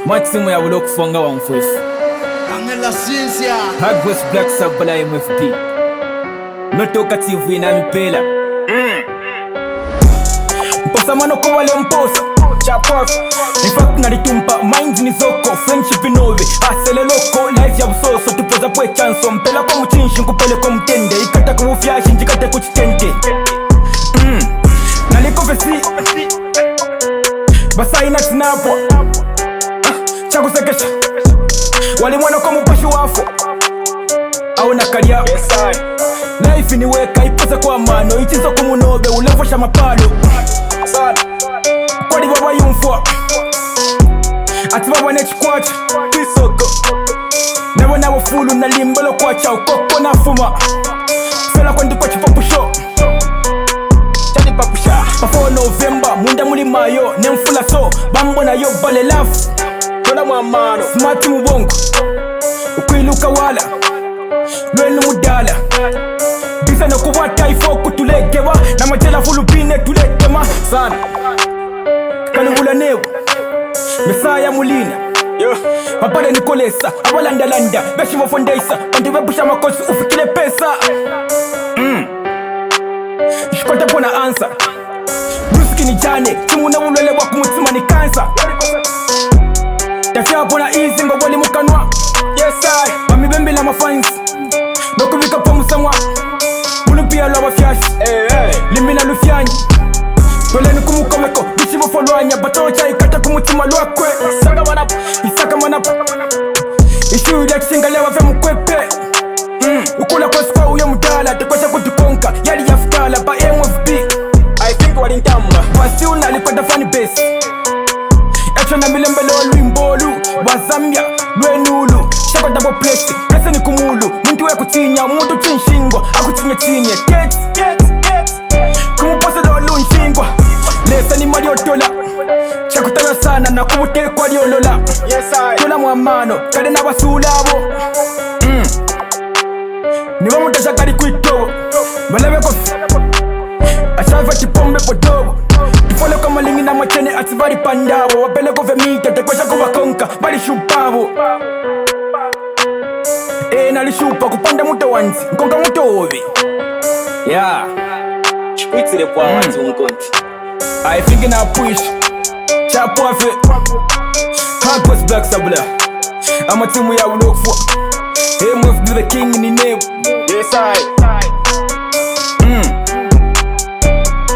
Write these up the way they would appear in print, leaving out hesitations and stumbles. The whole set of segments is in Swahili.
Maximu ya ulo kufonga wa mfwefu Angela Ciencia Hagos Black Sabala MFP Notoka TV na mipela Mposa manoko wale mposa Chapafu Ifaku nalitumpa Minds ni zoko Friendship inove Asele loko Life ya busoso Tupoza pwe chanso Mpela kwa mchinshi Nkupele kwa mtende Ikata kumufyashi Njikate kuchitente Naliko vesi Basa inatinapwa Chakusekesha Wali mwana kwa mupashu wafo Au nakalia Life ni weka ipoza kwa mano Ichizo kumunobe ulevosha mapalo Kwa di baba yumfwa Ati baba nechikwacha Kisoko Newe na wafulu na limbalo kwa chao Koko na fuma Fela kwa ndikwa chipapusho Chadi papusha Before November Munda muli mayo Nemfula so Bambo na yo bale lafu Tola mwamano Smart mubongo Ukwiluka wala Lwenu mudala Bisa no kuwata ifo kutulegewa Na majela fulupine tuletema Sana Kanungula newu Mesaya mulina Mapade nikolesa Awalanda landa Beshi wafondeisa Pandi webusha makosi ufikile pesa Ishikote pona ansa Bruski ni jane Chimuna ulwele waku mutima ni kansa Tafia pona easy ngo wali mukanwa Yes I Mami bembe na mafans Nokubika po musamwa Ulupia lawa fyashi Limina lufyanyi Tole ni kumukomeko Bishi wafolwanya Batoro cha ikata kumutima lwakwe Isaka manapa Ishiu ya kisingalewa fe mkwepe Ukula kwa skwa uyo mdala Tekwesha kutukonka Yali ya futala Ba MFB I think wali ntamba Wasiu na likwenda funny base Echo na milembele wa luimbolu Wazambia, lwenulu Shako double place, prese ni kumulu Muntu we kutinya, muntu chinshingo Akutinye tinye, get Kumupose do lu nshingwa Lesa ni mario tola Chakutana sana na kubute kwa liolola Tola mwamano, kade na wasulabo Niwa mutasha kari kuito Walewe kofi Ashafa kipombe podobo Ifole kwa malingi na machene atibari pandawo Wapele kove mita tekwesha kuwa konka Bari shupawo nalishupa kupanda muto wanzi Nkonga muto ovi Yeah Shkwitire kwa wanzi unkonti I think na push Chapo afe Hagos Black Sabula Ama timu ya ulokfwa MFB the king ni name Yes I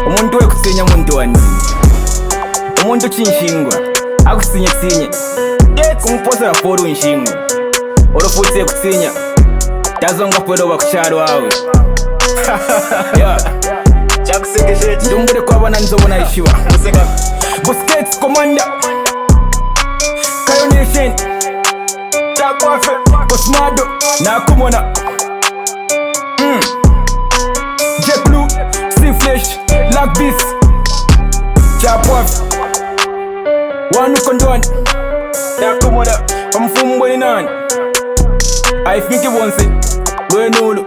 Umuntu we kusinya muntu wani Umuntu chinshingwa Akusinya sinye Kumposa raporo nshingwa Olofutse kusinya Tazonga kwelo bakushalo wawe Chakusekeshechi Ndumbure kwa wana nzobona ishiwa Boskets Commander Kayo Nation Chapafe Cosmado Nakumona Jet Blue Sea Flesh Black Beast Chapafe Wanu Kondwani Nakumona Mfumbo ni nani I think it wants it Lwenulu